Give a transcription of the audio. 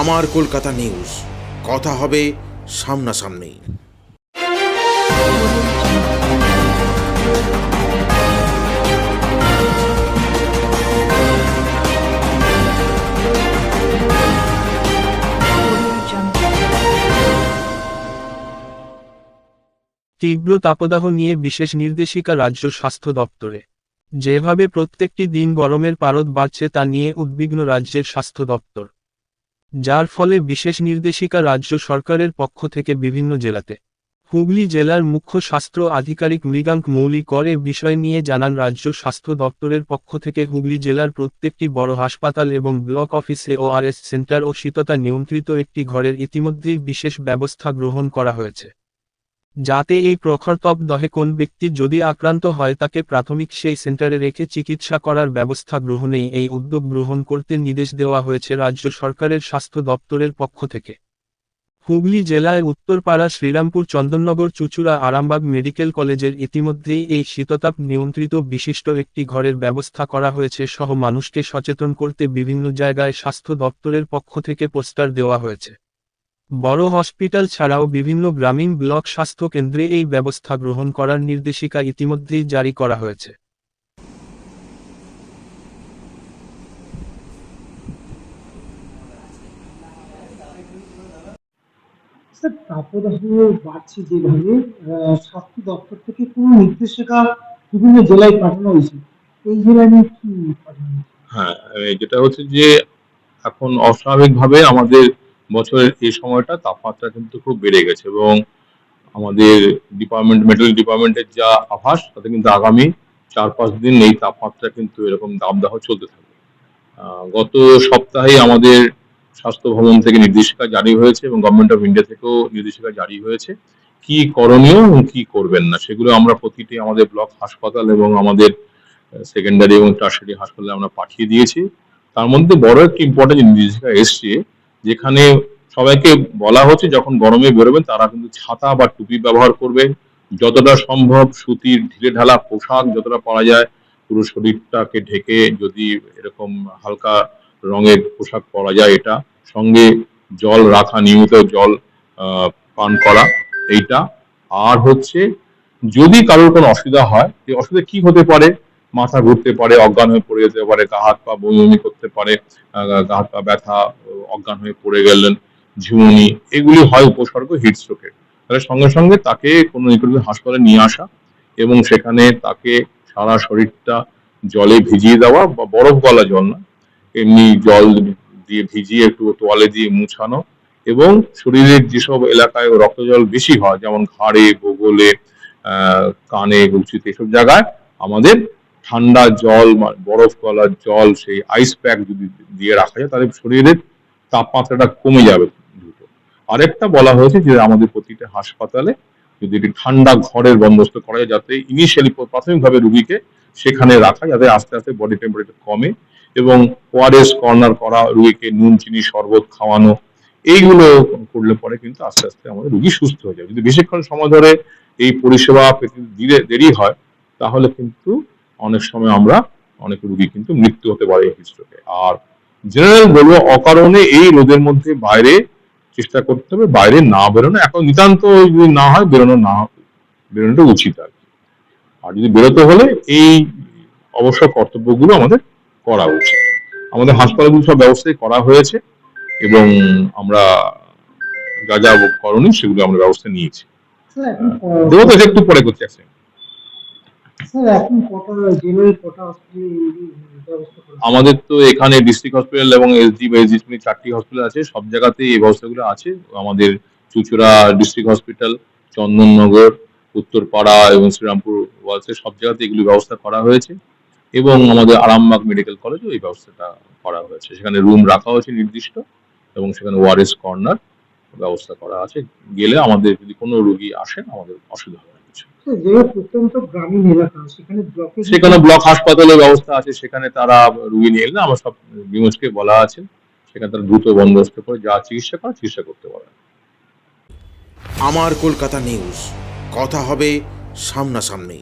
আমার কলকাতা নিউজ, কথা হবে সামনাসামনি। তীব্র তাপদাহ নিয়ে বিশেষ নির্দেশিকা রাজ্য স্বাস্থ্য দপ্তরে। যেভাবে প্রত্যেকটি দিন গরমের পারদ বাড়ছে তা নিয়ে উদ্বিগ্ন রাজ্যের স্বাস্থ্য দপ্তর, যার ফলে বিশেষ নির্দেশিকা রাজ্য সরকারের পক্ষ থেকে বিভিন্ন জেলাতে। হুগলি জেলার মুখ্য স্বাস্থ্য আধিকারিক মৃগাঙ্ক মৌলিকর এ বিষয় নিয়ে জানান, রাজ্য স্বাস্থ্য দপ্তরের পক্ষ থেকে হুগলি জেলার প্রত্যেকটি বড় হাসপাতাল এবং ব্লক অফিসে ওআরএস সেন্টার ও শীততা নিয়ন্ত্রিত একটি ঘরের ইতিমধ্যেই বিশেষ ব্যবস্থা গ্রহণ করা হয়েছে, যাতে এই প্রখর তাপদাহে কোন ব্যক্তি যদি আক্রান্ত হয় তাকে প্রাথমিক সেই সেন্টারে রেখে চিকিৎসা করার ব্যবস্থা গ্রহণেই এই উদ্যোগ গ্রহণ করতে নির্দেশ দেওয়া হয়েছে রাজ্য সরকারের স্বাস্থ্য দপ্তরের পক্ষ থেকে। হুগলি জেলায় উত্তরপাড়া, শ্রীরামপুর, চন্দননগর, চুঁচুড়া, আরামবাগ মেডিকেল কলেজের ইতিমধ্যেই এই শীততাপ নিয়ন্ত্রিত বিশিষ্ট একটি ঘরের ব্যবস্থা করা হয়েছে সহ মানুষকে সচেতন করতে বিভিন্ন জায়গায় স্বাস্থ্য দপ্তরের পক্ষ থেকে পোস্টার দেওয়া হয়েছে। বড় হসপিটাল ছাড়াও বিভিন্ন গ্রামীণ ব্লক স্বাস্থ্য কেন্দ্রে এই ব্যবস্থা গ্রহণ করার নির্দেশিকা ইতিমধ্যেই জারি করা হয়েছে। স্যার, তাপদাহ বাড়ছে যেভাবে, স্বাস্থ্য দপ্তর থেকে কোনো নির্দেশিকা বিভিন্ন জেলায় পাঠানো হয়েছে, এই জেলায় নিয়ে কি পাঠানো হয়েছে? হ্যাঁ, যেটা হচ্ছে যে এখন অস্বাভাবিকভাবে আমাদের বছরের এই সময়টা তাপমাত্রা কিন্তু খুব বেড়ে গেছে এবং আমাদের মেডিকেল ডিপার্টমেন্টের যা আভাস তাতে কিন্তু আগামী 4-5 দিন এই তাপমাত্রা কিন্তু এরকম দাবদাহ চলতে থাকবে। গত সপ্তাহেই আমাদের স্বাস্থ্য ভবন থেকে নির্দেশিকা জারি হয়েছে এবং গভর্নমেন্ট অফ ইন্ডিয়া থেকেও নির্দেশিকা জারি হয়েছে কি করণীয় এবং কি করবেন না, সেগুলো আমরা প্রতিটি আমাদের ব্লক হাসপাতাল এবং আমাদের সেকেন্ডারি এবং টারশারি হাসপাতালে আমরা পাঠিয়ে দিয়েছি। তার মধ্যে বড় একটি ইম্পর্টেন্ট নির্দেশিকা এসছে, যেখানে সবাইকে বলা হচ্ছে যখন গরমে বেরোবেন তারা কিন্তু ছাতা বা টুপি ব্যবহার করবেন, যতটা সম্ভব সুতির ঢিলে ঢালা পোশাক যতটা পারা যায় পুরো শরীরটাকে ঢেকে যদি এরকম হালকা রঙের পোশাক পরা যায়, এটা সঙ্গে জল রাখা, নিয়মিত জল পান করা এইটা। আর হচ্ছে যদি কারোর কোনো অসুবিধা হয়, এই অসুবিধা কি হতে পারে, মাথা ঘুরতে পারে, অজ্ঞান হয়ে পড়ে যেতে পারে, গা হাত পা বমি বমি করতে পারে, গা হাত পা ব্যথা, অজ্ঞান হয়ে পড়ে গেলেন, ঝিমুনি, এগুলি হয় উপসর্গ হিট স্ট্রোকের। তাহলে সঙ্গে সঙ্গে তাকে কোনো নিকটবর্তী হাসপাতালে নিয়ে আসা এবং সেখানে তাকে সারা শরীরটা জলে ভিজিয়ে দেওয়া, বা বরফ গলা জল না, এমনি জল দিয়ে ভিজিয়ে একটু তোয়ালে দিয়ে মুছানো, এবং শরীরের যেসব এলাকায় রক্ত জল বেশি হয় যেমন ঘাড়ে, বগলে, কানে, গুচিতে, এসব জায়গায় আমাদের ঠান্ডা জল, বরফ গলার জল, সেই আইস প্যাক যদি দিয়ে রাখা যায় তাহলে শরীরের তাপমাত্রাটা কমে যাবে দ্রুত। আরেকটা বলা হয়েছে যে আমাদের প্রতিটা হাসপাতালে যদি একটি ঠান্ডা ঘরের বন্দোবস্ত করা যায়, যাতে ইনিশিয়ালি প্রাথমিকভাবে রুগীকে সেখানে রাখা, যাতে আস্তে আস্তে বডি টেম্পারেচার কমে, এবং ওআরএস কর্নার করা, রুগীকে নুন চিনি শরবত খাওয়ানো, এইগুলো করলে পরে কিন্তু আস্তে আস্তে আমাদের রুগী সুস্থ হয়ে যাবে। যদি বেশিক্ষণ সময় ধরে এই পরিষেবা পেতে দেরি হয় তাহলে কিন্তু অনেক সময় অনেক রুগী কিন্তু মৃত্যু হতে পারে এই হিস্ট্রোকে। আর জেনারেল বলবো, অকারণে এই রোদের মধ্যে বাইরে চেষ্টা করতে হবে বাইরে না বেরোনো, এখন নিতান্ত যদি না হয় বেরোনোটা উচিত আর কি। আর যদি বেরোতে হলে এই অবশ্য কর্তব্যগুলো আমাদের করা উচিত। আমাদের হাসপাতালগুলো সব ব্যবস্থাই করা হয়েছে এবং আমরা যা যা করণীয় সেগুলো আমরা ব্যবস্থা নিয়েছি। দেবো তো একটু পরে করছি। স্যার, এখন কটা জেলায় কটা হসপিটালে ব্যবস্থা করা আছে? আমাদের তো এখানে ডিস্ট্রিক্ট হসপিটাল এবং এসডি বা এসডি 4টি হসপিটাল আছে, সব জায়গাতেই এই ব্যবস্থাগুলো আছে। আমাদের চুঁচুড়া ডিস্ট্রিক্ট হসপিটাল, চন্দননগর, উত্তরপাড়া এবং শ্রীরামপুর ওয়ালসে সব জায়গাতে এগুলি ব্যবস্থা করা হয়েছে, এবং আমাদের আরামবাগ মেডিকেল কলেজেও এই ব্যবস্থাটা করা হয়েছে। সেখানে রুম রাখা হয়েছে নির্দিষ্ট এবং সেখানে ওআরএস কর্নার ব্যবস্থা করা আছে। গেলে আমাদের যদি কোনো রোগী আসেন আমাদের অসুবিধা হবে না কিছু। প্রত্যন্ত গ্রামীণ এলাকা, সেখানে ব্লক হাসপাতালের ব্যবস্থা আছে, সেখানে তারা রুগী নিয়ে এলে আমার সব বিমসকে বলা আছে, সেখানে তারা দ্রুত বন্দোবস্ত করে যা চিকিৎসা করতে পারে। আমার কলকাতা নিউজ, কথা হবে সামনাসামনি।